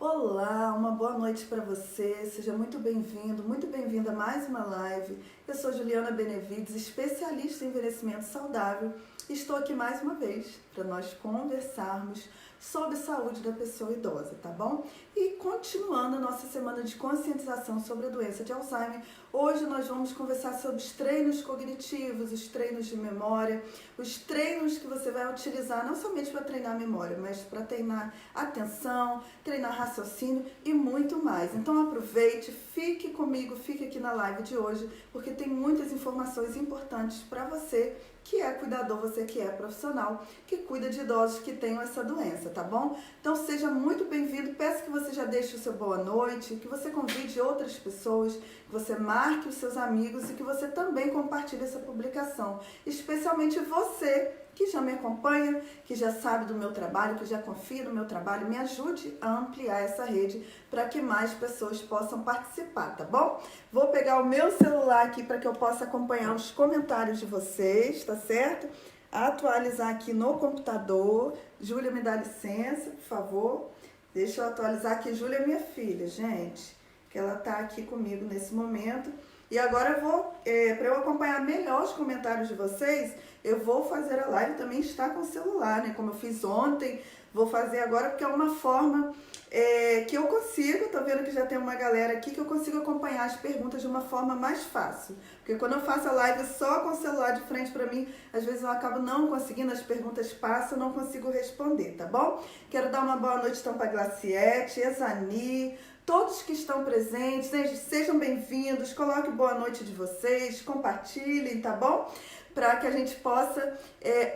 Olá, uma boa noite para você, seja muito bem-vindo, muito bem-vinda a mais uma live. Eu sou Juliana Benevides, especialista em envelhecimento saudável. Estou aqui mais uma vez para nós conversarmos sobre saúde da pessoa idosa, tá bom? E continuando a nossa semana de conscientização sobre a doença de Alzheimer, hoje nós vamos conversar sobre os treinos cognitivos, os treinos de memória, os treinos que você vai utilizar não somente para treinar a memória, mas para treinar atenção, treinar raciocínio e muito mais. Então aproveite, fique comigo, fique aqui na live de hoje, porque tem muitas informações importantes para você que é cuidador, você que é profissional, que cuida de idosos que tenham essa doença, tá bom? Então seja muito bem-vindo, peço que você já deixe o seu boa noite, que você convide outras pessoas, que você marque os seus amigos e que você também compartilhe essa publicação, especialmente você que já me acompanha, que já sabe do meu trabalho, que já confia no meu trabalho, me ajude a ampliar essa rede para que mais pessoas possam participar, tá bom? Vou pegar o meu celular aqui para que eu possa acompanhar os comentários de vocês, tá certo? Atualizar aqui no computador. Júlia, me dá licença, por favor. Deixa eu atualizar aqui. Júlia é minha filha, gente, que ela tá aqui comigo nesse momento. E agora eu vou, para eu acompanhar melhor os comentários de vocês, eu vou fazer a live também estar com o celular, né? Como eu fiz ontem, vou fazer agora porque é uma forma que eu consigo, tô vendo que já tem uma galera aqui, que eu consigo acompanhar as perguntas de uma forma mais fácil. Porque quando eu faço a live só com o celular de frente para mim, às vezes eu acabo não conseguindo, as perguntas passam, eu não consigo responder, tá bom? Quero dar uma boa noite então para Glaciete, Exani, todos que estão presentes, sejam bem-vindos, coloque boa noite de vocês, compartilhem, tá bom? Para que a gente possa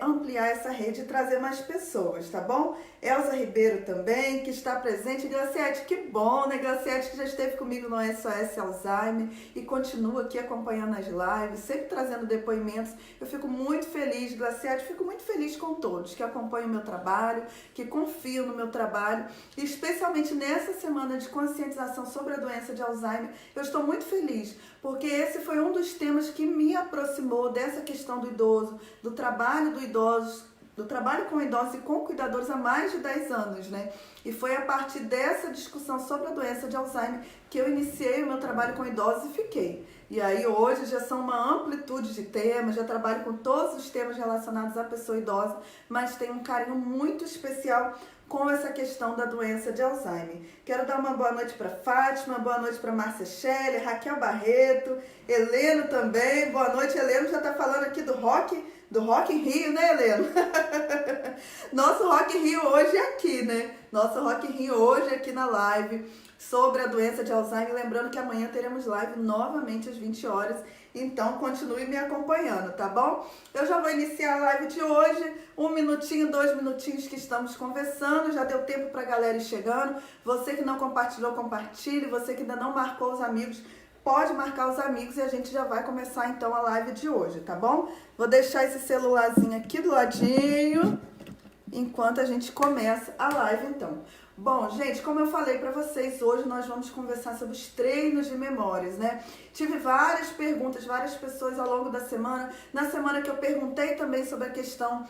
ampliar essa rede e trazer mais pessoas, tá bom? Elza Ribeiro também, que está presente. Glaciete, que bom, né? Glaciete que já esteve comigo no SOS Alzheimer e continua aqui acompanhando as lives, sempre trazendo depoimentos. Eu fico muito feliz, Glaciete, fico muito feliz com todos que acompanham o meu trabalho, que confiam no meu trabalho, e especialmente nessa semana de conscientização sobre a doença de Alzheimer, eu estou muito feliz, porque esse foi um dos temas que me aproximou dessa questão do idoso, do trabalho do idoso, do trabalho com idosos e com cuidadores há mais de 10 anos, né? E foi a partir dessa discussão sobre a doença de Alzheimer que eu iniciei o meu trabalho com idosos e fiquei. E aí hoje já são uma amplitude de temas, já trabalho com todos os temas relacionados à pessoa idosa, mas tenho um carinho muito especial com essa questão da doença de Alzheimer. Quero dar uma boa noite para Fátima, boa noite para Márcia Shelley, Raquel Barreto, Heleno também. Boa noite, Heleno já está falando aqui do Rock in Rio, né, Heleno? Nosso Rock in Rio hoje é aqui, né? Nosso Rock in Rio hoje é aqui na live sobre a doença de Alzheimer. Lembrando que amanhã teremos live novamente às 20 horas. Então, continue me acompanhando, tá bom? Eu já vou iniciar a live de hoje. 1 minutinho, 2 minutinhos que estamos conversando. Já deu tempo para a galera ir chegando. Você que não compartilhou, compartilhe. Você que ainda não marcou os amigos, pode marcar os amigos e a gente já vai começar então a live de hoje, tá bom? Vou deixar esse celularzinho aqui do ladinho enquanto a gente começa a live então. Bom, gente, como eu falei para vocês, hoje nós vamos conversar sobre os treinos de memórias, né? Tive várias perguntas, várias pessoas ao longo da semana. Na semana que eu perguntei também sobre a questão,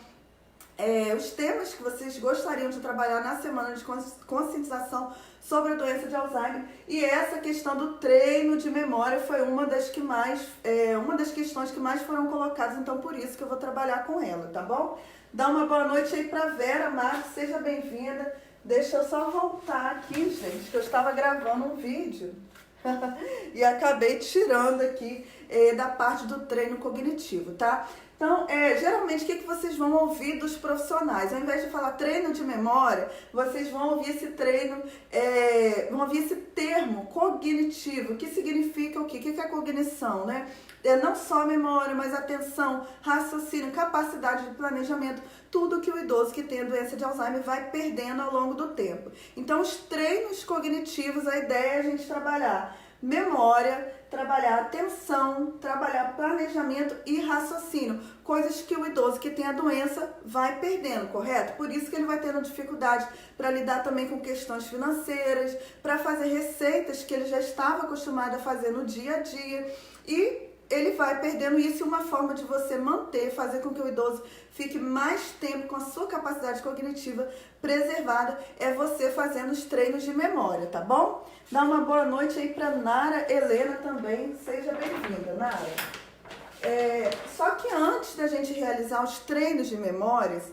os temas que vocês gostariam de trabalhar na semana de conscientização sobre a doença de Alzheimer. E essa questão do treino de memória foi uma das questões que mais foram colocadas, então por isso que eu vou trabalhar com ela, tá bom? Dá uma boa noite aí para Vera Marques, seja bem-vinda. Deixa eu só voltar aqui, gente, que eu estava gravando um vídeo e acabei tirando aqui da parte do treino cognitivo, tá? Então, geralmente, o que vocês vão ouvir dos profissionais? Ao invés de falar treino de memória, vocês vão ouvir esse treino, vão ouvir esse termo cognitivo, que significa o quê? O que é a cognição, né? Não só memória, mas atenção, raciocínio, capacidade de planejamento, tudo que o idoso que tem a doença de Alzheimer vai perdendo ao longo do tempo. Então, os treinos cognitivos, a ideia é a gente trabalhar memória, trabalhar atenção, trabalhar planejamento e raciocínio, coisas que o idoso que tem a doença vai perdendo, correto? Por isso que ele vai tendo dificuldade para lidar também com questões financeiras, para fazer receitas que ele já estava acostumado a fazer no dia a dia e ele vai perdendo isso, e uma forma de você manter, fazer com que o idoso fique mais tempo com a sua capacidade cognitiva preservada, é você fazendo os treinos de memória, tá bom? Dá uma boa noite aí para Nara Helena também, seja bem-vinda, Nara. Só que antes da gente realizar os treinos de memórias,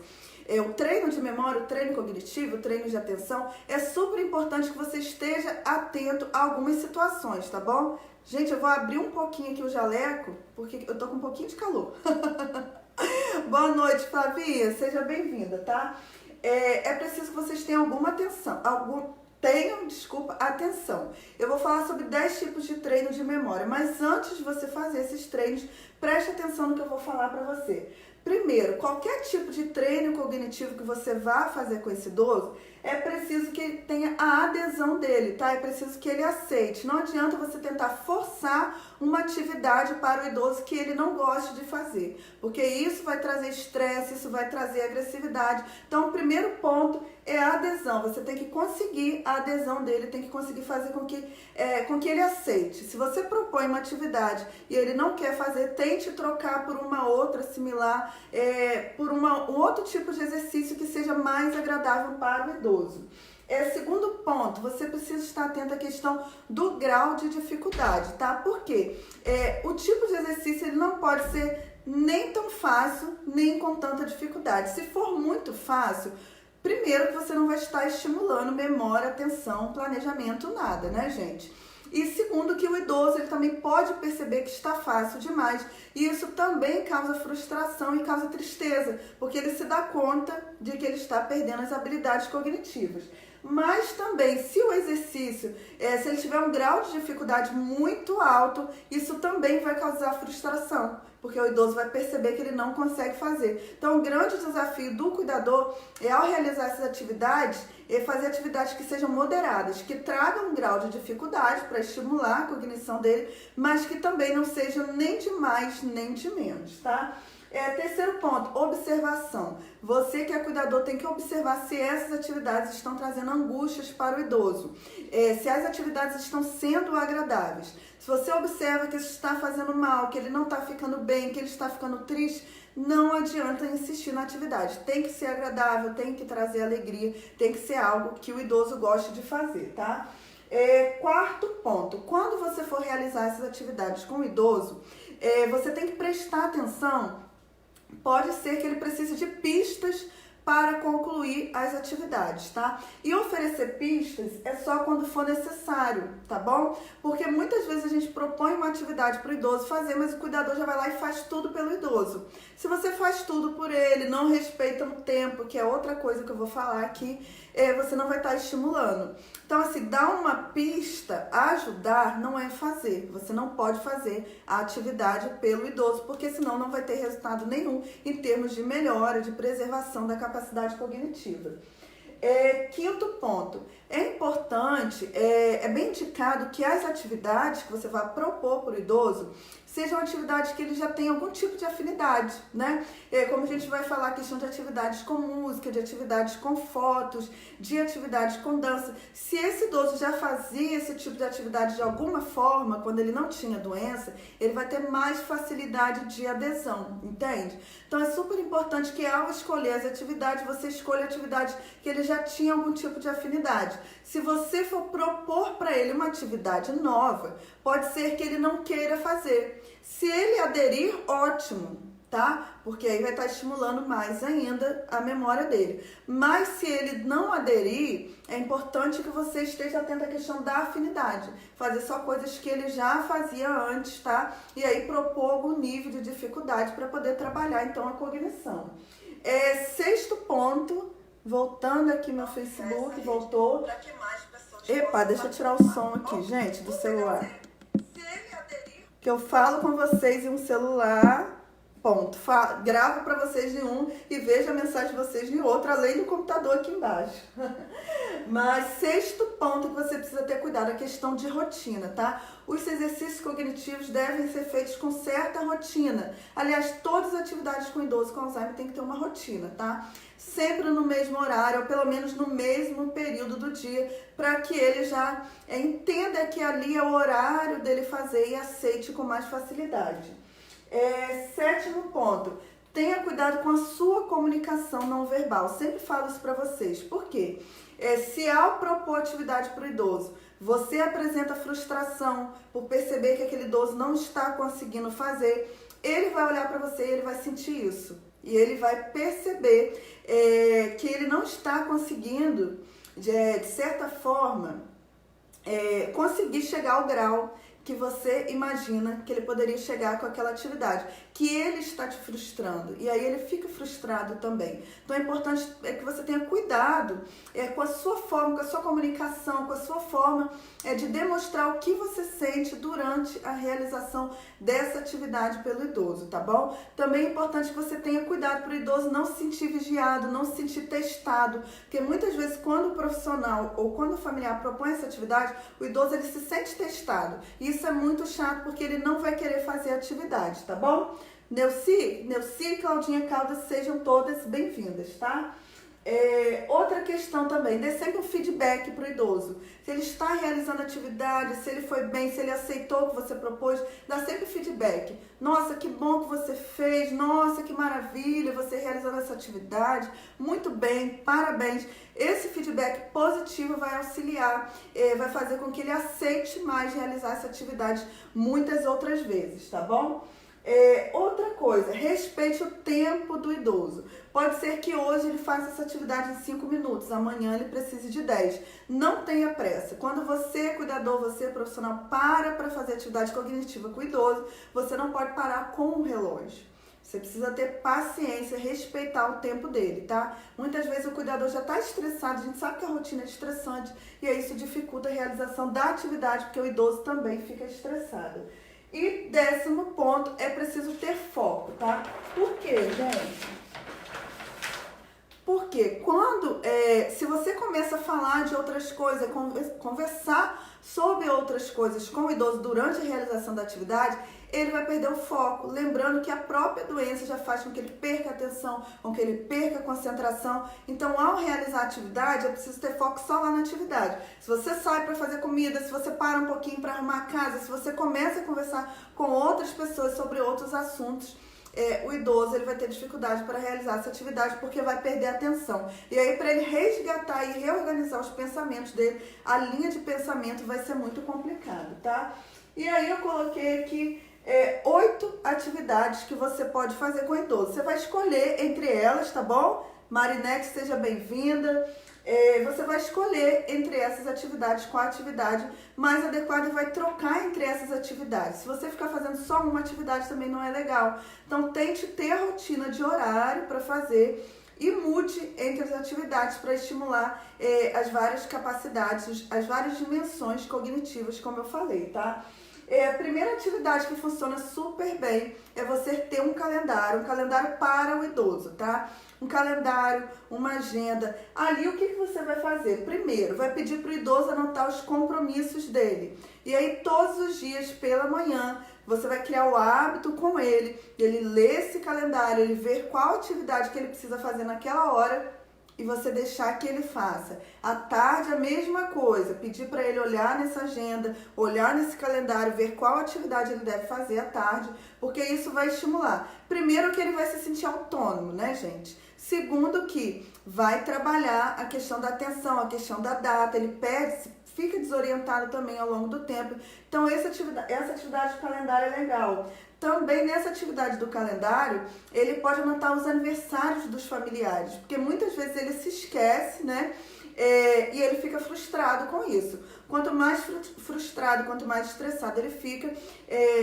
o treino de memória, o treino cognitivo, o treino de atenção, é super importante que você esteja atento a algumas situações, tá bom? Gente, eu vou abrir um pouquinho aqui o jaleco, porque eu tô com um pouquinho de calor. Boa noite, Flavia, seja bem-vinda, tá? É preciso que vocês tenham alguma atenção, atenção. Eu vou falar sobre 10 tipos de treino de memória, mas antes de você fazer esses treinos, preste atenção no que eu vou falar para você. Primeiro, qualquer tipo de treino cognitivo que você vá fazer com esse idoso, é preciso que ele tenha a adesão dele, tá? É preciso que ele aceite. Não adianta você tentar forçar uma atividade para o idoso que ele não goste de fazer, porque isso vai trazer estresse, isso vai trazer agressividade. Então, o primeiro ponto é a adesão. Você tem que conseguir a adesão dele, tem que conseguir fazer com que ele aceite. Se você propõe uma atividade e ele não quer fazer, tente trocar por uma outra similar, por um outro tipo de exercício que seja mais agradável para o idoso. Segundo ponto, você precisa estar atento à questão do grau de dificuldade, tá? Porque o tipo de exercício ele não pode ser nem tão fácil, nem com tanta dificuldade. Se for muito fácil, primeiro que você não vai estar estimulando memória, atenção, planejamento, nada, né, gente? E segundo, que o idoso ele também pode perceber que está fácil demais, e isso também causa frustração e causa tristeza, porque ele se dá conta de que ele está perdendo as habilidades cognitivas. Mas também, se o exercício, se ele tiver um grau de dificuldade muito alto, isso também vai causar frustração, porque o idoso vai perceber que ele não consegue fazer. Então, o grande desafio do cuidador é, ao realizar essas atividades, fazer atividades que sejam moderadas, que tragam um grau de dificuldade para estimular a cognição dele, mas que também não sejam nem de mais nem de menos, tá? Terceiro ponto, observação. Você que é cuidador tem que observar se essas atividades estão trazendo angústias para o idoso, se as atividades estão sendo agradáveis. Se você observa que isso está fazendo mal, que ele não está ficando bem, que ele está ficando triste, não adianta insistir na atividade. Tem que ser agradável, tem que trazer alegria, tem que ser algo que o idoso goste de fazer, tá? Quarto ponto, quando você for realizar essas atividades com o idoso, você tem que prestar atenção. Pode ser que ele precise de pistas para concluir as atividades, tá? E oferecer pistas é só quando for necessário, tá bom? Porque muitas vezes a gente propõe uma atividade para o idoso fazer, mas o cuidador já vai lá e faz tudo pelo idoso. Se você faz tudo por ele, não respeita o tempo, que é outra coisa que eu vou falar aqui, você não vai estar estimulando. Então, assim, dar uma pista, ajudar, não é fazer. Você não pode fazer a atividade pelo idoso, porque senão não vai ter resultado nenhum em termos de melhora, de preservação da capacidade cognitiva. Quinto ponto, é importante, é bem indicado que as atividades que você vai propor para o idoso sejam atividades que ele já tem algum tipo de afinidade, né? Como a gente vai falar, a questão de atividades com música, de atividades com fotos, de atividades com dança. Se esse idoso já fazia esse tipo de atividade de alguma forma, quando ele não tinha doença, ele vai ter mais facilidade de adesão, entende? Então é super importante que ao escolher as atividades, você escolha atividades que ele já tinha algum tipo de afinidade. Se você for propor para ele uma atividade nova, pode ser que ele não queira fazer. Se ele aderir, ótimo, tá? Porque aí vai estar estimulando mais ainda a memória dele. Mas se ele não aderir, é importante que você esteja atento à questão da afinidade. Fazer só coisas que ele já fazia antes, tá? E aí propor algum nível de dificuldade para poder trabalhar, então, a cognição. Sexto ponto, voltando aqui meu Facebook, voltou. Epa, deixa eu tirar o som aqui, gente, do celular. Que eu falo com vocês em um celular, ponto. Gravo para vocês em um e vejo a mensagem de vocês em outro, além do computador aqui embaixo. Mas sexto ponto que você precisa ter cuidado, a questão de rotina, tá? Os exercícios cognitivos devem ser feitos com certa rotina. Aliás, todas as atividades com idoso com Alzheimer tem que ter uma rotina, tá? Sempre no mesmo horário, ou pelo menos no mesmo período do dia, para que ele já entenda que ali é o horário dele fazer e aceite com mais facilidade. Sétimo ponto, tenha cuidado com a sua comunicação não verbal. Sempre falo isso para vocês. Por quê? Se ao propor atividade para o idoso, você apresenta frustração por perceber que aquele idoso não está conseguindo fazer, ele vai olhar para você e ele vai sentir isso. E ele vai perceber que ele não está conseguindo, de certa forma, conseguir chegar ao grau que você imagina que ele poderia chegar com aquela atividade, que ele está te frustrando, e aí ele fica frustrado também. Então é importante que você tenha cuidado com a sua forma, com a sua comunicação, com a sua forma de demonstrar o que você sente durante a realização dessa atividade pelo idoso, tá bom? Também é importante que você tenha cuidado para o idoso não se sentir vigiado, não se sentir testado, porque muitas vezes quando o profissional ou quando o familiar propõe essa atividade, o idoso ele se sente testado. E isso é muito chato porque ele não vai querer fazer a atividade, tá bom? Neuci e Claudinha Caldas, sejam todas bem-vindas, tá? Outra questão também, dê sempre um feedback para o idoso. Se ele está realizando a atividade, se ele foi bem, se ele aceitou o que você propôs, dá sempre feedback. Nossa, que bom que você fez, nossa, que maravilha, você realizando essa atividade, muito bem, parabéns. Esse feedback positivo vai auxiliar, vai fazer com que ele aceite mais realizar essa atividade muitas outras vezes, tá bom? Outra coisa, respeite o tempo do idoso. Pode ser que hoje ele faça essa atividade em 5 minutos, amanhã ele precise de 10. Não tenha pressa. Quando você é cuidador, você é profissional, para fazer atividade cognitiva com o idoso, você não pode parar com o relógio. Você precisa ter paciência, respeitar o tempo dele, tá? Muitas vezes o cuidador já está estressado, a gente sabe que a rotina é estressante e aí isso dificulta a realização da atividade, porque o idoso também fica estressado. E 10º ponto, é preciso ter foco, tá? Por quê, gente? Porque se você começa a falar de outras coisas, conversar sobre outras coisas com o idoso durante a realização da atividade, ele vai perder o foco. Lembrando que a própria doença já faz com que ele perca a atenção, com que ele perca a concentração. Então, ao realizar a atividade, é preciso ter foco só lá na atividade. Se você sai para fazer comida, se você para um pouquinho para arrumar a casa, se você começa a conversar com outras pessoas sobre outros assuntos, o idoso ele vai ter dificuldade para realizar essa atividade porque vai perder a atenção. E aí, para ele resgatar e reorganizar os pensamentos dele, a linha de pensamento vai ser muito complicado, tá? E aí eu coloquei aqui 8 atividades que você pode fazer com o idoso. Você vai escolher entre elas, tá bom? Marinete, seja bem-vinda. Você vai escolher entre essas atividades qual a atividade mais adequada e vai trocar entre essas atividades. Se você ficar fazendo só uma atividade também não é legal. Então tente ter a rotina de horário para fazer e mude entre as atividades para estimular as várias capacidades, as várias dimensões cognitivas, como eu falei, tá? A primeira atividade que funciona super bem é você ter um calendário para o idoso, tá? Um calendário, uma agenda. Ali o que você vai fazer? Primeiro, vai pedir para o idoso anotar os compromissos dele. E aí todos os dias pela manhã você vai criar o hábito com ele ler esse calendário, ele ver qual atividade que ele precisa fazer naquela hora e você deixar que ele faça. À tarde a mesma coisa, pedir para ele olhar nessa agenda, olhar nesse calendário, ver qual atividade ele deve fazer à tarde, porque isso vai estimular. Primeiro que ele vai se sentir autônomo, né, gente? Segundo que vai trabalhar a questão da atenção, a questão da data, ele fica desorientado também ao longo do tempo. Então essa atividade do calendário é legal. Também nessa atividade do calendário, ele pode anotar os aniversários dos familiares, porque muitas vezes ele se esquece, né? E ele fica frustrado com isso. Quanto mais frustrado, quanto mais estressado ele fica,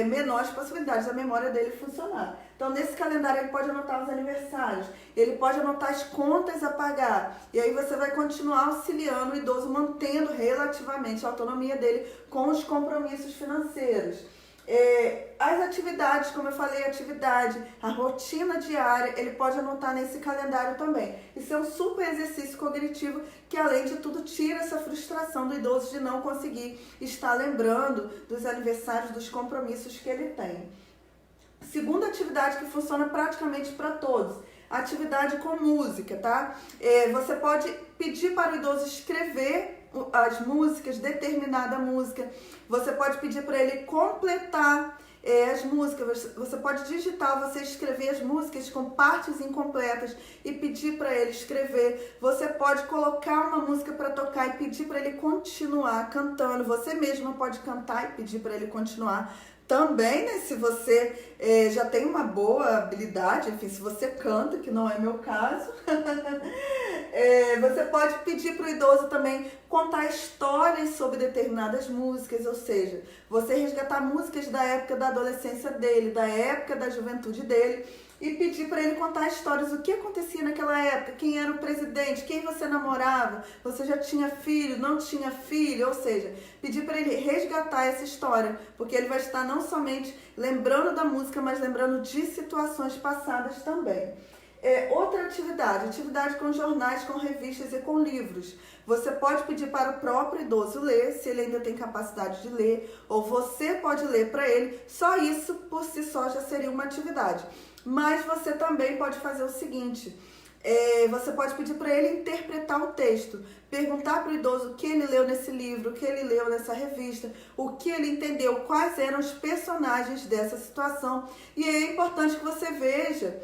menor as possibilidades da memória dele funcionar. Então, nesse calendário, ele pode anotar os aniversários, ele pode anotar as contas a pagar, e aí você vai continuar auxiliando o idoso, mantendo relativamente a autonomia dele com os compromissos financeiros. As atividades, como eu falei, a rotina diária, ele pode anotar nesse calendário também. Isso é um super exercício cognitivo que, além de tudo, tira essa frustração do idoso de não conseguir estar lembrando dos aniversários, dos compromissos que ele tem. Segunda atividade que funciona praticamente para todos, atividade com música, tá? Você pode pedir para o idoso escrever as músicas, determinada música. Você pode pedir para ele completar as músicas. Você pode digitar, você escrever as músicas com partes incompletas e pedir para ele escrever. Você pode colocar uma música para tocar e pedir para ele continuar cantando. Você mesmo pode cantar e pedir para ele continuar. Também, né, se você já tem uma boa habilidade, enfim, se você canta, que não é meu caso, você pode pedir para o idoso também contar histórias sobre determinadas músicas, ou seja, você resgatar músicas da época da adolescência dele, da época da juventude dele, e pedir para ele contar histórias, o que acontecia naquela época, quem era o presidente, quem você namorava, você já tinha filho, não tinha filho, ou seja, pedir para ele resgatar essa história, porque ele vai estar não somente lembrando da música, mas lembrando de situações passadas também. Outra atividade com jornais, com revistas e com livros. Você pode pedir para o próprio idoso ler, se ele ainda tem capacidade de ler, ou você pode ler para ele. Só isso, por si só, já seria uma atividade. Mas você também pode fazer o seguinte, você pode pedir para ele interpretar o texto, perguntar para o idoso o que ele leu nesse livro, o que ele leu nessa revista, o que ele entendeu, quais eram os personagens dessa situação. E é importante que você veja,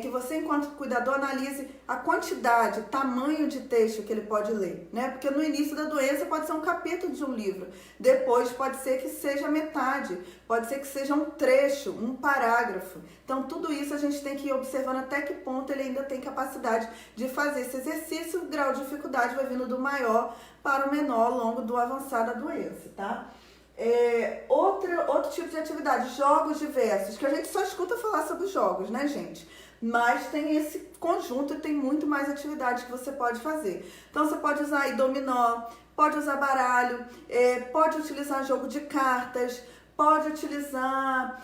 que você, enquanto cuidador, analise a quantidade, tamanho de texto que ele pode ler, né? Porque no início da doença pode ser um capítulo de um livro, depois pode ser que seja metade, pode ser que seja um trecho, um parágrafo. Então, tudo isso a gente tem que ir observando até que ponto ele ainda tem capacidade de fazer esse exercício. O grau de dificuldade vai vindo do maior para o menor ao longo do avançar da doença, tá? Outro tipo de atividade, jogos diversos, que a gente só escuta falar sobre jogos, né, gente? Mas tem esse conjunto e tem muito mais atividades que você pode fazer. Então, você pode usar aí dominó, pode usar baralho, pode utilizar jogo de cartas, pode utilizar,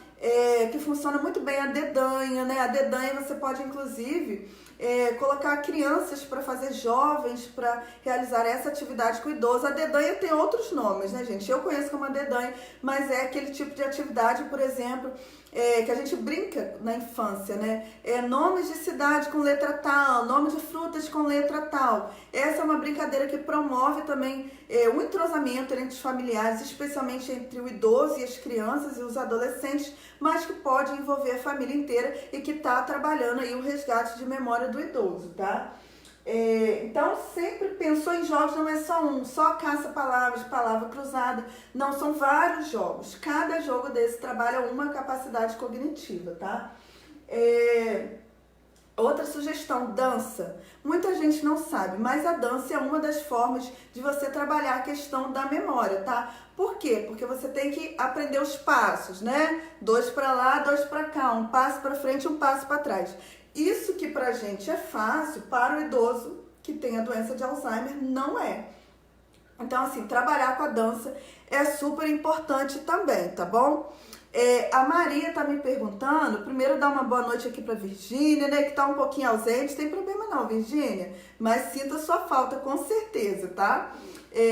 que funciona muito bem, a dedanha, né? A dedanha você pode, inclusive, colocar crianças para fazer, jovens para realizar essa atividade com o idoso. A dedanha tem outros nomes, né, gente? Eu conheço como a dedanha, mas é aquele tipo de atividade, por exemplo, que a gente brinca na infância, né? Nomes de cidade com letra tal, nome de frutas com letra tal. Essa é uma brincadeira que promove também o entrosamento entre os familiares, especialmente entre o idoso e as crianças e os adolescentes, mas que pode envolver a família inteira e que está trabalhando aí o resgate de memória do idoso, tá? Então, sempre pensou em jogos, não é só um, só caça-palavras, palavra cruzada, não, são vários jogos. Cada jogo desse trabalha uma capacidade cognitiva, tá? Outra sugestão, dança. Muita gente não sabe, mas a dança é uma das formas de você trabalhar a questão da memória, tá? Por quê? Porque você tem que aprender os passos, né? 2 para lá, 2 para cá, um passo para frente, um passo para trás. Isso que pra gente é fácil, para o idoso que tem a doença de Alzheimer não é. Então, assim, trabalhar com a dança é super importante também, tá bom? A Maria tá me perguntando, primeiro dar uma boa noite aqui pra Virgínia, né, que tá um pouquinho ausente, tem problema não, Virgínia, mas sinta sua falta com certeza, tá?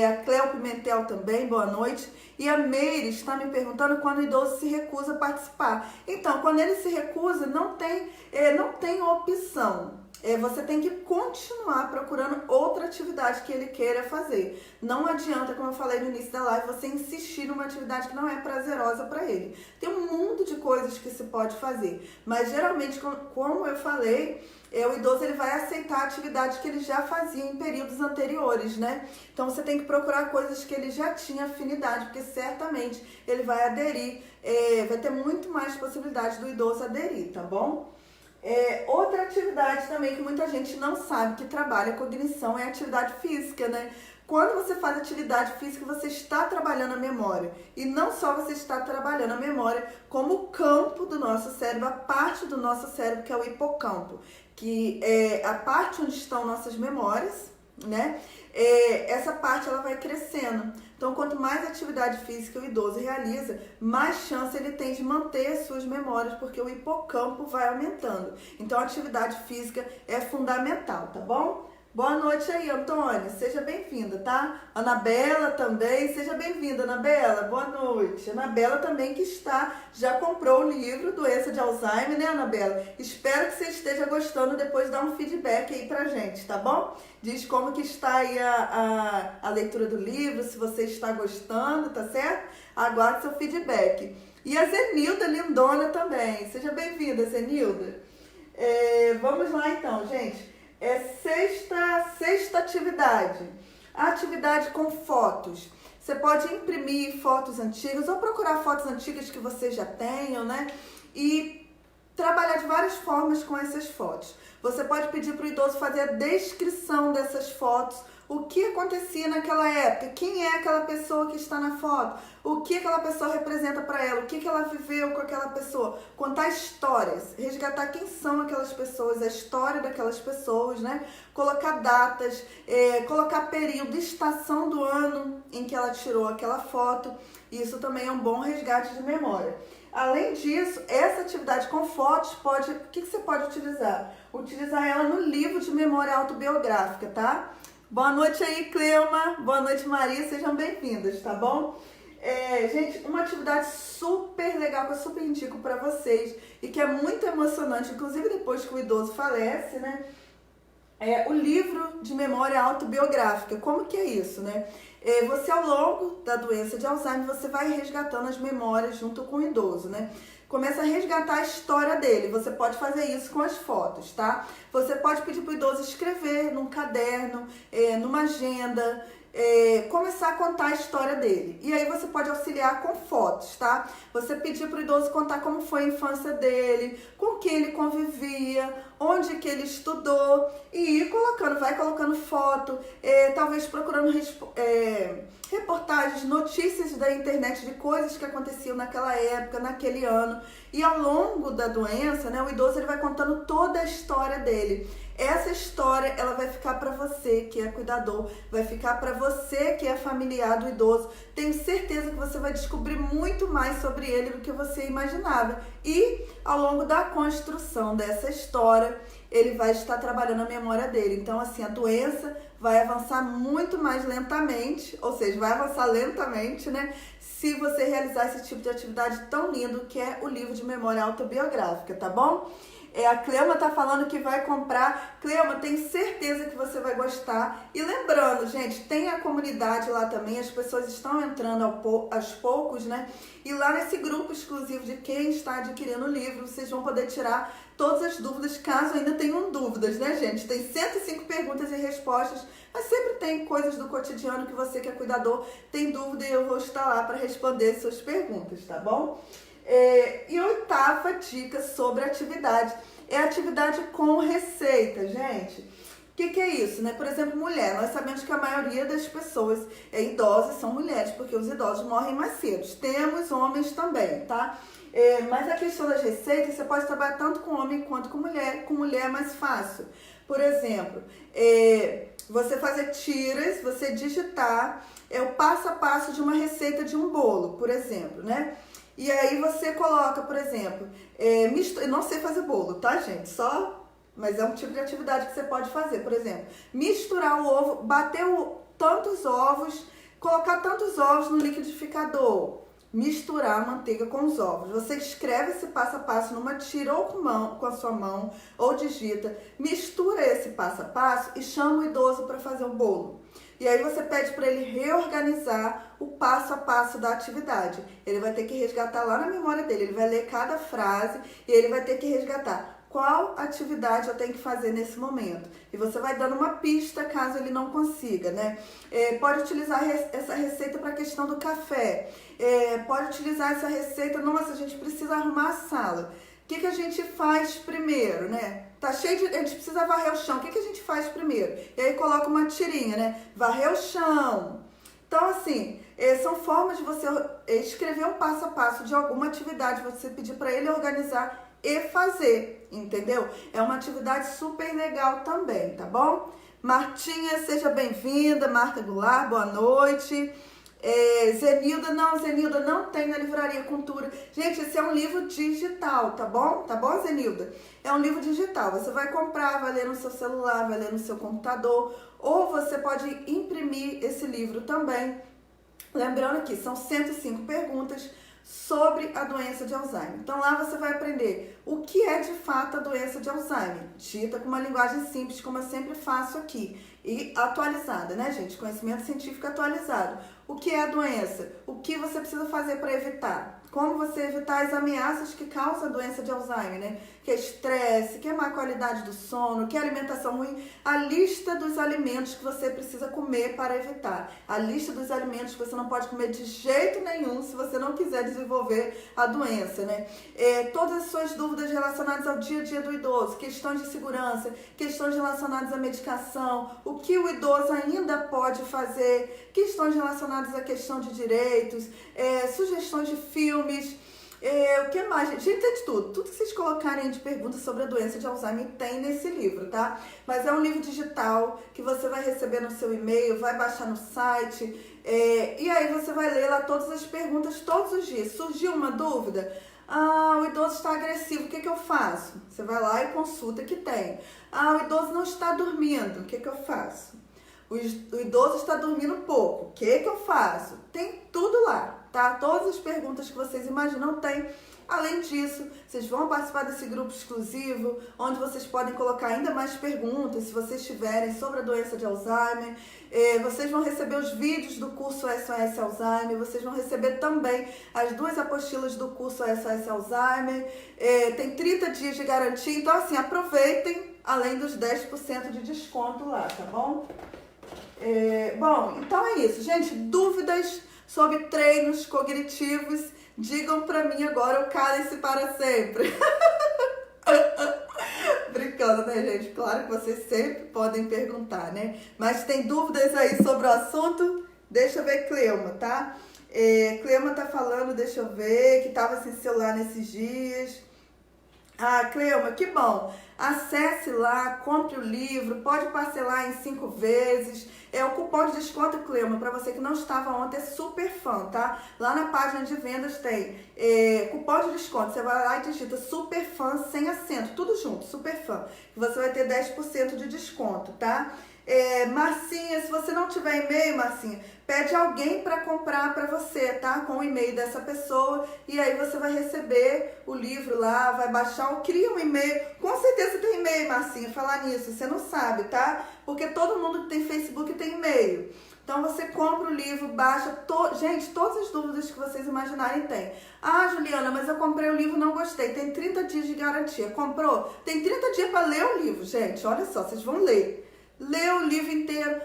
A Cléo Pimentel também, boa noite. E a Meire está me perguntando quando o idoso se recusa a participar. Então, quando ele se recusa, não tem opção. Você tem que continuar procurando outra atividade que ele queira fazer. Não adianta, como eu falei no início da live, você insistir numa atividade que não é prazerosa para ele. Tem um mundo de coisas que se pode fazer, mas geralmente, como eu falei, o idoso ele vai aceitar atividades que ele já fazia em períodos anteriores, né? Então você tem que procurar coisas que ele já tinha afinidade, porque certamente ele vai aderir, vai ter muito mais possibilidade do idoso aderir, tá bom? Outra atividade também que muita gente não sabe que trabalha a cognição é a atividade física, né? Quando você faz atividade física, você está trabalhando a memória. E não só você está trabalhando a memória, como o campo do nosso cérebro, a parte do nosso cérebro que é o hipocampo, que é a parte onde estão nossas memórias, né? Essa parte ela vai crescendo. Então, quanto mais atividade física o idoso realiza, mais chance ele tem de manter as suas memórias, porque o hipocampo vai aumentando. Então, a atividade física é fundamental, tá bom? Boa noite aí, Antônia. Seja bem-vinda, tá? Anabela também. Seja bem-vinda, Anabela. Boa noite. Anabela também que já comprou o livro Doença de Alzheimer, né, Anabela? Espero que você esteja gostando, depois dá um feedback aí pra gente, tá bom? Diz como que está aí a leitura do livro, se você está gostando, tá certo? Aguarde seu feedback. E a Zenilda lindona também. Seja bem-vinda, Zenilda. Vamos lá então, gente. Sexta atividade. A atividade com fotos. Você pode imprimir fotos antigas ou procurar fotos antigas que você já tenham, né? E trabalhar de várias formas com essas fotos. Você pode pedir para o idoso fazer a descrição dessas fotos, o que acontecia naquela época, quem é aquela pessoa que está na foto, o que aquela pessoa representa para ela, o que ela viveu com aquela pessoa, contar histórias, resgatar quem são aquelas pessoas, a história daquelas pessoas, né? Colocar datas, colocar período, estação do ano em que ela tirou aquela foto. Isso também é um bom resgate de memória. Além disso, essa atividade com fotos o que você pode utilizar? Utilizar ela no livro de memória autobiográfica, tá? Boa noite aí, Cleuma. Boa noite, Maria. Sejam bem-vindas, tá bom? Gente, uma atividade super legal que eu super indico para vocês e que é muito emocionante, inclusive depois que o idoso falece, né? É o livro de memória autobiográfica. Como que é isso, né? Você, ao longo da doença de Alzheimer, você vai resgatando as memórias junto com o idoso, né? Começa a resgatar a história dele. Você pode fazer isso com as fotos, tá? Você pode pedir para o idoso escrever num caderno, numa agenda, começar a contar a história dele. E aí você pode auxiliar com fotos, tá? Você pedir para o idoso contar como foi a infância dele, com quem ele convivia, onde que ele estudou, e ir colocando, vai colocando foto, talvez procurando reportagens, notícias da internet de coisas que aconteciam naquela época, naquele ano. E ao longo da doença, né, o idoso ele vai contando toda a história dele. Essa história, ela vai ficar para você que é cuidador, vai ficar para você que é familiar do idoso. Tenho certeza que você vai descobrir muito mais sobre ele do que você imaginava. E ao longo da construção dessa história, ele vai estar trabalhando a memória dele. Então, assim, a doença vai avançar muito mais lentamente, ou seja, vai avançar lentamente, né? Se você realizar esse tipo de atividade tão lindo que é o livro de memória autobiográfica, tá bom? A Cleuma tá falando que vai comprar. Cleuma, tenho certeza que você vai gostar. E lembrando, gente, tem a comunidade lá também, as pessoas estão entrando aos poucos, né? E lá nesse grupo exclusivo de quem está adquirindo o livro, vocês vão poder tirar todas as dúvidas, caso ainda tenham dúvidas, né, gente? Tem 105 perguntas e respostas, mas sempre tem coisas do cotidiano que você que é cuidador tem dúvida e eu vou estar lá para responder suas perguntas, tá bom? E a oitava dica sobre atividade é a atividade com receita, gente. O que é isso, né? Por exemplo, mulher. Nós sabemos que a maioria das pessoas idosas são mulheres, porque os idosos morrem mais cedo. Temos homens também, tá? Mas a questão das receitas, você pode trabalhar tanto com homem quanto com mulher. Com mulher é mais fácil. Por exemplo, você fazer tiras, você digitar o passo a passo de uma receita de um bolo, por exemplo, né? E aí você coloca, por exemplo, eu não sei fazer bolo, tá, gente? Mas é um tipo de atividade que você pode fazer. Por exemplo, misturar o ovo, bater tantos ovos, colocar tantos ovos no liquidificador, misturar a manteiga com os ovos. Você escreve esse passo a passo numa tira ou com a sua mão, ou digita, mistura esse passo a passo e chama o idoso para fazer o bolo. E aí você pede para ele reorganizar o passo a passo da atividade. Ele vai ter que resgatar lá na memória dele, ele vai ler cada frase e ele vai ter que resgatar qual atividade eu tenho que fazer nesse momento. E você vai dando uma pista caso ele não consiga, né? Pode utilizar essa receita para a questão do café. Pode utilizar essa receita, nossa, a gente precisa arrumar a sala. O que a gente faz primeiro, né? Tá cheio de... A gente precisa varrer o chão. O que a gente faz primeiro? E aí coloca uma tirinha, né? Varrer o chão. Então, assim, são formas de você escrever um passo a passo de alguma atividade, você pedir para ele organizar e fazer, entendeu? É uma atividade super legal também, tá bom? Martinha, seja bem-vinda. Marta Goulart, boa noite. Zenilda não tem na Livraria Cultura. Gente, esse é um livro digital, tá bom? Tá bom, Zenilda? É um livro digital. Você vai comprar, vai ler no seu celular, vai ler no seu computador, ou você pode imprimir esse livro também. Lembrando que são 105 perguntas sobre a doença de Alzheimer. Então lá você vai aprender o que é de fato a doença de Alzheimer, dita com uma linguagem simples, como eu sempre faço aqui, e atualizada, né, gente? Conhecimento científico atualizado. O que é a doença? O que você precisa fazer para evitar? Como você evitar as ameaças que causam a doença de Alzheimer, né? Que é estresse, que é má qualidade do sono, que é alimentação ruim. A lista dos alimentos que você precisa comer para evitar. A lista dos alimentos que você não pode comer de jeito nenhum se você não quiser desenvolver a doença, né? Todas as suas dúvidas relacionadas ao dia a dia do idoso, questões de segurança, questões relacionadas à medicação, o que o idoso ainda pode fazer, questões relacionadas à questão de direitos, sugestões de filmes, o que mais? Gente, tem de tudo. Tudo que vocês colocarem de perguntas sobre a doença de Alzheimer tem nesse livro, tá? Mas é um livro digital que você vai receber no seu e-mail, vai baixar no site, e aí você vai ler lá todas as perguntas todos os dias. Surgiu uma dúvida? O idoso está agressivo, o que eu faço? Você vai lá e consulta que tem. O idoso não está dormindo, o que eu faço? O idoso está dormindo pouco, o que eu faço? Tem tudo lá, tá? Todas as perguntas que vocês imaginam tem. Além disso, vocês vão participar desse grupo exclusivo, onde vocês podem colocar ainda mais perguntas, se vocês tiverem, sobre a doença de Alzheimer. Vocês vão receber os vídeos do curso SOS Alzheimer, vocês vão receber também as 2 apostilas do curso SOS Alzheimer. Tem 30 dias de garantia, então assim, aproveitem, além dos 10% de desconto lá, tá bom? Bom, então é isso, gente. Dúvidas sobre treinos cognitivos, digam pra mim agora, o calem-se para sempre. Brincando, né, gente? Claro que vocês sempre podem perguntar, né? Mas tem dúvidas aí sobre o assunto? Deixa eu ver, Cleuma, tá? Cleuma tá falando, deixa eu ver, que tava sem celular nesses dias. Cleuma, que bom. Acesse lá, compre o livro, pode parcelar em 5 vezes. O cupom de desconto, Cleuma, para você que não estava ontem, é super fã, tá? Lá na página de vendas tem cupom de desconto. Você vai lá e digita super fã sem acento, tudo junto, super fã. E você vai ter 10% de desconto, tá? Marcinha, se você não tiver e-mail, Marcinha, pede alguém para comprar para você, tá? Com o e-mail dessa pessoa, e aí você vai receber o livro lá, vai baixar, cria um e-mail. Com certeza tem e-mail, Marcinha, falar nisso, você não sabe, tá? Porque todo mundo que tem Facebook tem e-mail. Então você compra o livro, baixa, gente, todas as dúvidas que vocês imaginarem tem. Juliana, mas eu comprei o livro, não gostei, tem 30 dias de garantia. Comprou? Tem 30 dias para ler o livro, gente, olha só, vocês vão ler. Lê o livro inteiro.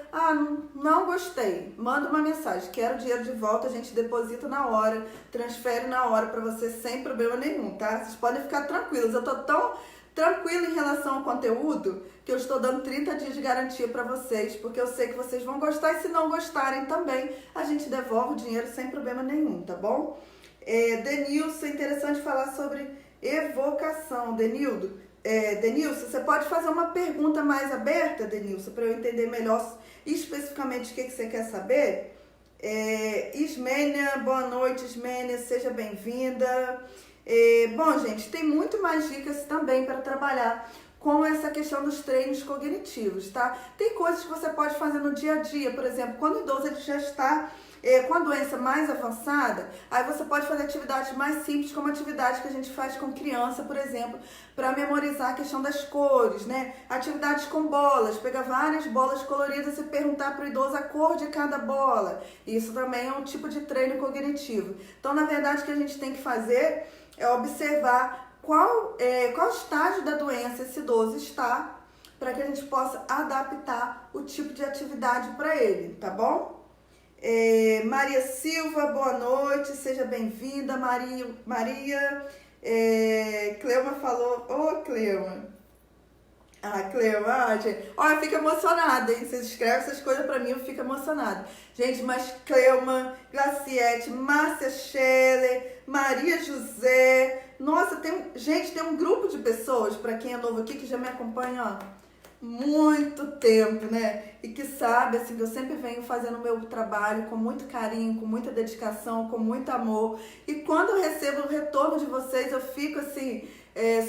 Não gostei. Manda uma mensagem. Quero o dinheiro de volta. A gente deposita na hora. Transfere na hora para você sem problema nenhum, tá? Vocês podem ficar tranquilos. Eu tô tão tranquila em relação ao conteúdo que eu estou dando 30 dias de garantia para vocês. Porque eu sei que vocês vão gostar. E se não gostarem também, a gente devolve o dinheiro sem problema nenhum, tá bom? Denilson, interessante falar sobre evocação. Denilson, você pode fazer uma pergunta mais aberta, Denilson, para eu entender melhor especificamente o que você quer saber? Ismênia, boa noite, Ismênia, seja bem-vinda. Bom, gente, tem muito mais dicas também para trabalhar com essa questão dos treinos cognitivos, tá? Tem coisas que você pode fazer no dia a dia, por exemplo, quando o idoso ele já está com a doença mais avançada, aí você pode fazer atividades mais simples, como atividades que a gente faz com criança, por exemplo, para memorizar a questão das cores, né? Atividades com bolas, pegar várias bolas coloridas e perguntar para o idoso a cor de cada bola. Isso também é um tipo de treino cognitivo. Então, na verdade, o que a gente tem que fazer é observar qual estágio da doença esse idoso está, para que a gente possa adaptar o tipo de atividade para ele, tá bom? Maria Silva, boa noite, seja bem-vinda. Maria, Cleuma falou, Cleuma. Cleuma, gente, olha, fica emocionada, hein? Vocês escrevem essas coisas pra mim, eu fico emocionada. Gente, mas Cleuma, Glaciete, Márcia Scheller, Maria José, nossa, tem um grupo de pessoas, pra quem é novo aqui, que já me acompanha, ó. muito tempo, né? E que sabe, assim, que eu sempre venho fazendo o meu trabalho com muito carinho, com muita dedicação, com muito amor. E quando eu recebo o retorno de vocês, eu fico, assim,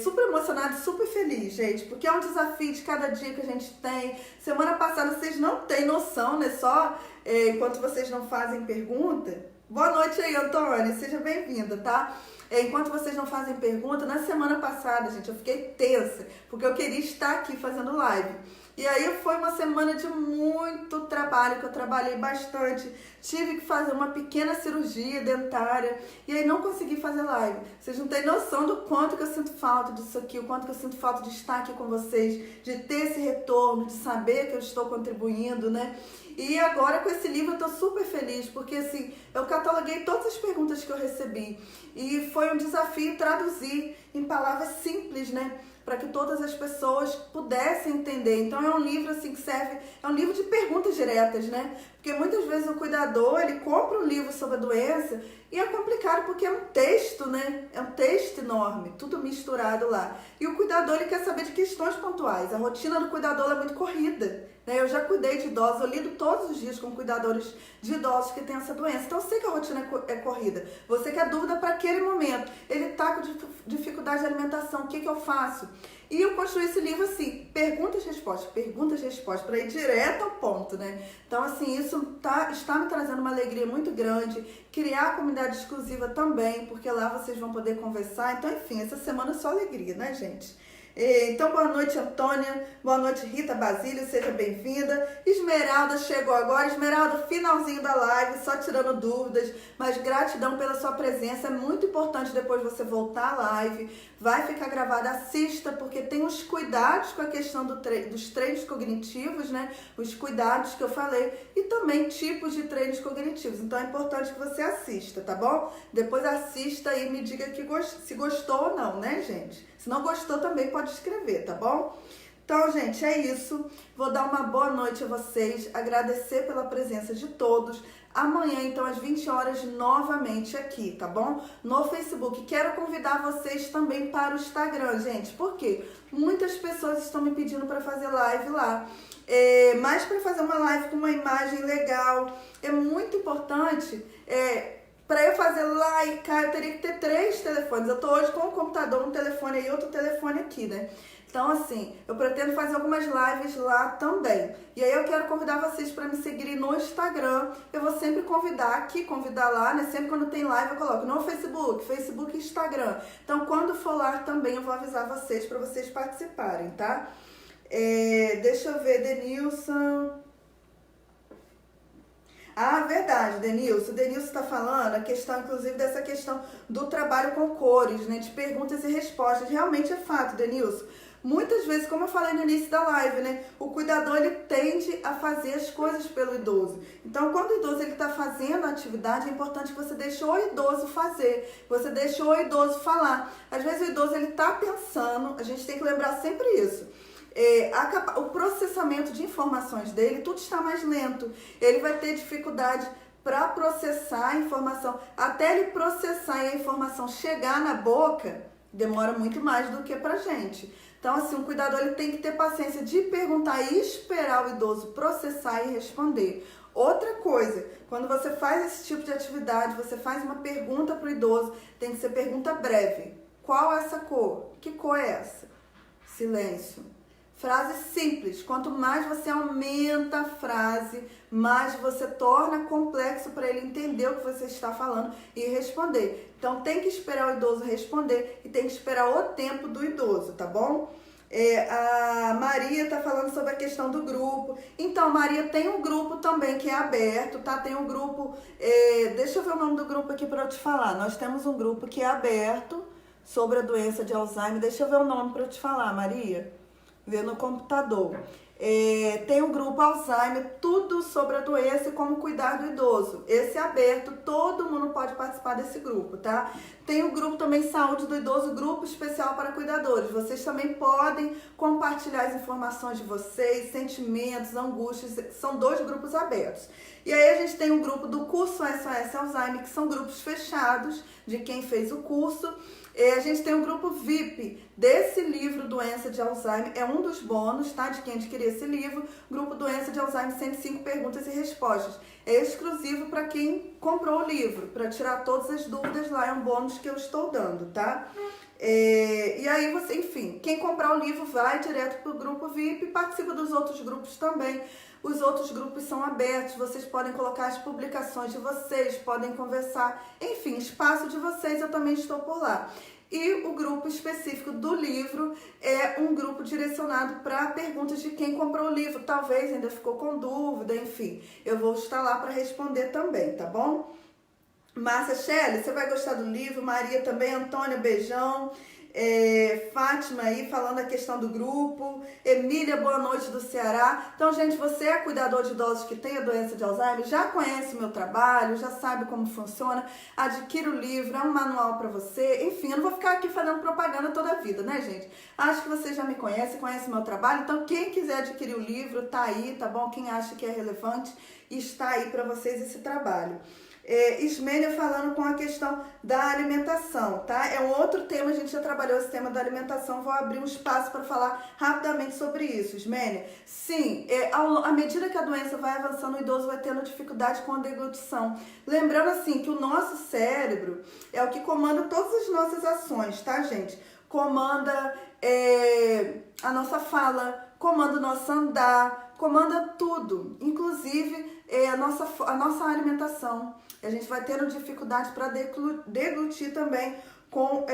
super emocionada e super feliz, gente. Porque é um desafio de cada dia que a gente tem. Semana passada, vocês não têm noção, né? Só enquanto vocês não fazem pergunta. Boa noite aí, Antônia. Seja bem-vinda, tá? Enquanto vocês não fazem pergunta, na semana passada, gente, eu fiquei tensa, porque eu queria estar aqui fazendo live. E aí foi uma semana de muito trabalho, que eu trabalhei bastante. Tive que fazer uma pequena cirurgia dentária e aí não consegui fazer live. Vocês não têm noção do quanto que eu sinto falta disso aqui, o quanto que eu sinto falta de estar aqui com vocês, de ter esse retorno, de saber que eu estou contribuindo, né? E agora com esse livro eu tô super feliz, porque assim, eu cataloguei todas as perguntas que eu recebi. E foi um desafio traduzir em palavras simples, né? Para que todas as pessoas pudessem entender. Então é um livro assim que serve, é um livro de perguntas diretas, né? Porque muitas vezes o cuidador, ele compra um livro sobre a doença e é complicado porque é um texto, né? É um texto enorme, tudo misturado lá. E o cuidador, ele quer saber de questões pontuais. A rotina do cuidador é muito corrida, né? Eu já cuidei de idosos, eu lido todos os dias com cuidadores de idosos que têm essa doença. Então eu sei que a rotina é corrida. Você quer dúvida para aquele momento. Ele está com dificuldade de alimentação, o que eu faço? E eu construí esse livro assim, perguntas, respostas, para ir direto ao ponto, né? Então, assim, isso está me trazendo uma alegria muito grande. Criar a comunidade exclusiva também, porque lá vocês vão poder conversar. Então, enfim, essa semana é só alegria, né, gente? Então, boa noite, Antônia. Boa noite, Rita Basílio. Seja bem-vinda. Esmeralda chegou agora. Esmeralda, finalzinho da live, só tirando dúvidas. Mas gratidão pela sua presença. É muito importante depois você voltar à live. Vai ficar gravada. Assista, porque tem os cuidados com a questão dos treinos cognitivos, né? Os cuidados que eu falei. E também tipos de treinos cognitivos. Então, é importante que você assista, tá bom? Depois assista e me diga se gostou ou não, né, gente? Se não gostou, também pode escrever, tá bom? Então, gente, é isso. Vou dar uma boa noite a vocês, agradecer pela presença de todos. Amanhã, então, às 20 horas, novamente aqui, tá bom? No Facebook. Quero convidar vocês também para o Instagram, gente. Por quê? Muitas pessoas estão me pedindo para fazer live lá. Mas para fazer uma live com uma imagem legal, é muito importante... Para eu fazer live, eu teria que ter 3 telefones. Eu tô hoje com um computador, um telefone e outro telefone aqui, né? Então, assim, eu pretendo fazer algumas lives lá também. E aí eu quero convidar vocês para me seguirem no Instagram. Eu vou sempre convidar aqui, convidar lá, né? Sempre quando tem live eu coloco no Facebook e Instagram. Então, quando for lá também eu vou avisar vocês para vocês participarem, tá? Deixa eu ver, Denilson... Ah, verdade, Denilson. O Denilson está falando a questão, inclusive, dessa questão do trabalho com cores, né? De perguntas e respostas. Realmente é fato, Denilson. Muitas vezes, como eu falei no início da live, né? O cuidador, ele tende a fazer as coisas pelo idoso. Então, quando o idoso está fazendo a atividade, é importante que você deixe o idoso fazer. Você deixe o idoso falar. Às vezes, o idoso, ele está pensando, a gente tem que lembrar sempre isso. O processamento de informações dele, tudo está mais lento. Ele vai ter dificuldade para processar a informação. Até ele processar e a informação chegar na boca, demora muito mais do que pra gente. Então, assim, o cuidador, ele tem que ter paciência de perguntar e esperar o idoso processar e responder. Outra coisa, quando você faz esse tipo de atividade, você faz uma pergunta para o idoso, tem que ser pergunta breve. Qual é essa cor? Que cor é essa? Silêncio. Frase simples. Quanto mais você aumenta a frase, mais você torna complexo para ele entender o que você está falando e responder. Então, tem que esperar o idoso responder e tem que esperar o tempo do idoso, tá bom? A Maria está falando sobre a questão do grupo. Então, Maria, tem um grupo também que é aberto, tá? Tem um grupo... deixa eu ver o nome do grupo aqui para eu te falar. Nós temos um grupo que é aberto sobre a doença de Alzheimer. Deixa eu ver o nome para eu te falar, Maria. Ver no computador. Tem o grupo Alzheimer, tudo sobre a doença e como cuidar do idoso. Esse é aberto, todo mundo pode participar desse grupo, tá? Tem o grupo também Saúde do Idoso, grupo especial para cuidadores. Vocês também podem compartilhar as informações de vocês, sentimentos, angústias, são 2 grupos abertos. E aí a gente tem o grupo do curso SOS Alzheimer, que são grupos fechados de quem fez o curso. A gente tem o grupo VIP desse livro Doença de Alzheimer, é um dos bônus, tá? De quem adquirir esse livro, grupo Doença de Alzheimer, 105 perguntas e respostas. É exclusivo para quem comprou o livro, para tirar todas as dúvidas lá, é um bônus que eu estou dando, tá? E aí você, enfim, quem comprar o livro vai direto para o grupo VIP e participa dos outros grupos também. Os outros grupos são abertos, vocês podem colocar as publicações de vocês, podem conversar, enfim, espaço de vocês, eu também estou por lá. E o grupo específico do livro é um grupo direcionado para perguntas de quem comprou o livro, talvez ainda ficou com dúvida, enfim, eu vou estar lá para responder também, tá bom? Márcia, Shelly, você vai gostar do livro, Maria também, Antônia, beijão. Fátima aí falando a questão do grupo, Emília, boa noite do Ceará. Então, gente, você é cuidador de idosos que tem a doença de Alzheimer, já conhece o meu trabalho, já sabe como funciona, adquira o livro, é um manual para você. Enfim, eu não vou ficar aqui fazendo propaganda toda a vida, né, gente? Acho que você já me conhece, conhece o meu trabalho, então quem quiser adquirir o livro, tá aí, tá bom? Quem acha que é relevante, está aí para vocês esse trabalho. Ismênia falando com a questão da alimentação, tá? É um outro tema, a gente já trabalhou esse tema da alimentação, vou abrir um espaço para falar rapidamente sobre isso, Ismênia. Sim, à medida que a doença vai avançando, o idoso vai tendo dificuldade com a deglutição. Lembrando assim que o nosso cérebro é o que comanda todas as nossas ações, tá, gente? Comanda a nossa fala, comanda o nosso andar, comanda tudo, inclusive a nossa alimentação. A gente vai tendo dificuldade para deglutir também com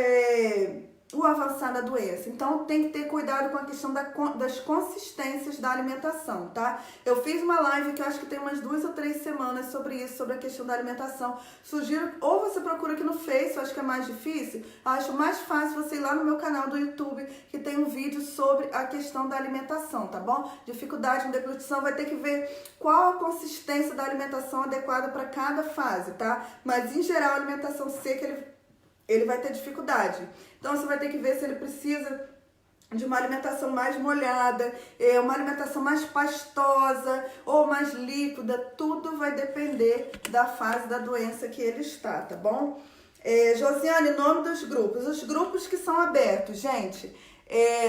o avançar da doença. Então, tem que ter cuidado com a questão das consistências da alimentação, tá? Eu fiz uma live que eu acho que tem umas 2 ou 3 semanas sobre isso, sobre a questão da alimentação. Sugiro, ou você procura aqui no Face, eu acho que é mais difícil. Eu acho mais fácil você ir lá no meu canal do YouTube, que tem um vídeo sobre a questão da alimentação, tá bom? Dificuldade com deglutição, vai ter que ver qual a consistência da alimentação adequada para cada fase, tá? Mas, em geral, a alimentação seca, ele vai ter dificuldade. Então, você vai ter que ver se ele precisa de uma alimentação mais molhada, uma alimentação mais pastosa ou mais líquida. Tudo vai depender da fase da doença que ele está, tá bom? Josiane, nome dos grupos. Os grupos que são abertos, gente.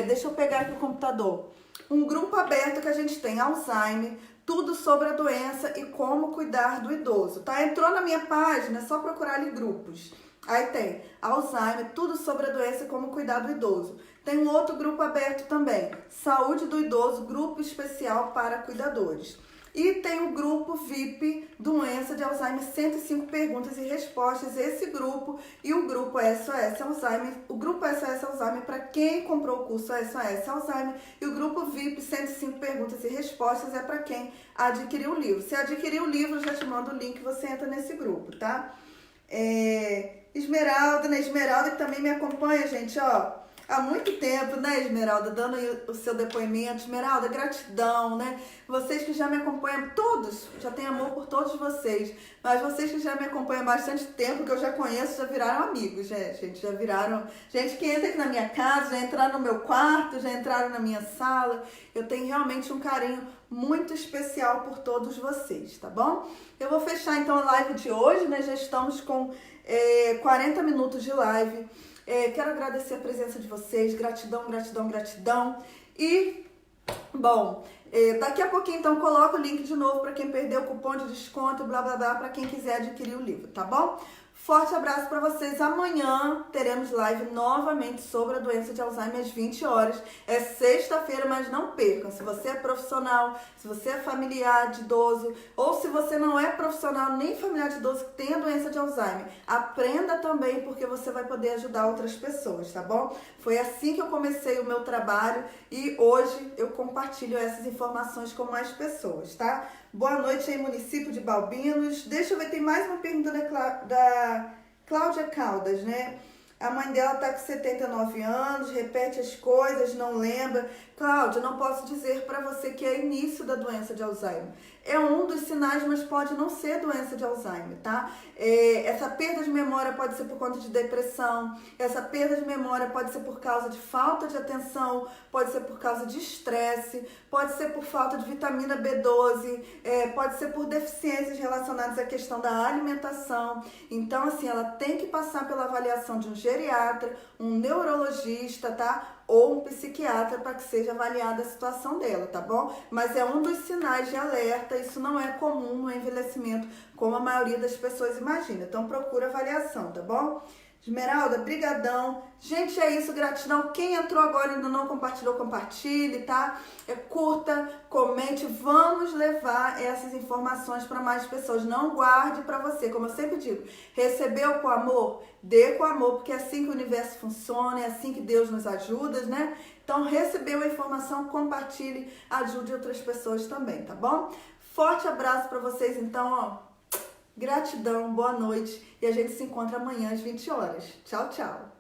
Deixa eu pegar aqui o computador. Um grupo aberto que a gente tem Alzheimer, tudo sobre a doença e como cuidar do idoso, tá? Entrou na minha página, é só procurar ali grupos. Aí tem Alzheimer, tudo sobre a doença e como cuidar do idoso. Tem um outro grupo aberto também, Saúde do Idoso, grupo especial para cuidadores. E tem o grupo VIP, Doença de Alzheimer, 105 perguntas e respostas. Esse grupo e o grupo SOS Alzheimer. O grupo SOS Alzheimer para quem comprou o curso SOS Alzheimer. E o grupo VIP, 105 perguntas e respostas, é para quem adquiriu o livro. Se adquirir o livro, eu já te mando o link, você entra nesse grupo, tá? Esmeralda, né? Esmeralda que também me acompanha, gente, ó. Há muito tempo, né, Esmeralda, dando o seu depoimento. Esmeralda, gratidão, né? Vocês que já me acompanham, todos, já tenho amor por todos vocês, mas vocês que já me acompanham há bastante tempo, que eu já conheço, já viraram amigos, gente, já viraram gente que entra aqui na minha casa, já entraram no meu quarto, já entraram na minha sala. Eu tenho realmente um carinho muito especial por todos vocês, tá bom? Eu vou fechar então a live de hoje, né? Já estamos com 40 minutos de live. Quero agradecer a presença de vocês, gratidão, gratidão, gratidão. E, bom, daqui a pouquinho então coloco o link de novo para quem perdeu o cupom de desconto, blá blá blá, para quem quiser adquirir o livro, tá bom? Forte abraço para vocês. Amanhã teremos live novamente sobre a doença de Alzheimer às 20 horas. É sexta-feira, mas não percam. Se você é profissional, se você é familiar de idoso, ou se você não é profissional nem familiar de idoso que tem a doença de Alzheimer, aprenda também, porque você vai poder ajudar outras pessoas, tá bom? Foi assim que eu comecei o meu trabalho e hoje eu compartilho essas informações com mais pessoas, tá? Boa noite aí, município de Balbinos. Deixa eu ver, tem mais uma pergunta da Cláudia Caldas, né? A mãe dela tá com 79 anos, repete as coisas, não lembra. Cláudia, não posso dizer para você que é início da doença de Alzheimer. É um dos sinais, mas pode não ser doença de Alzheimer, tá? Essa perda de memória pode ser por conta de depressão, essa perda de memória pode ser por causa de falta de atenção, pode ser por causa de estresse, pode ser por falta de vitamina B12, pode ser por deficiências relacionadas à questão da alimentação. Então, assim, ela tem que passar pela avaliação de um geriatra, um neurologista, tá? Ou um psiquiatra para que seja avaliada a situação dela, tá bom? Mas é um dos sinais de alerta, isso não é comum no envelhecimento, como a maioria das pessoas imagina. Então procura avaliação, tá bom? Esmeralda, brigadão. Gente, é isso, gratidão. Quem entrou agora e ainda não compartilhou, compartilhe, tá? Curta, comente. Vamos levar essas informações para mais pessoas. Não guarde para você, como eu sempre digo. Recebeu com amor? Dê com amor, porque é assim que o universo funciona, é assim que Deus nos ajuda, né? Então, recebeu a informação, compartilhe, ajude outras pessoas também, tá bom? Forte abraço para vocês, então, ó. Gratidão, boa noite e a gente se encontra amanhã às 20 horas. Tchau, tchau!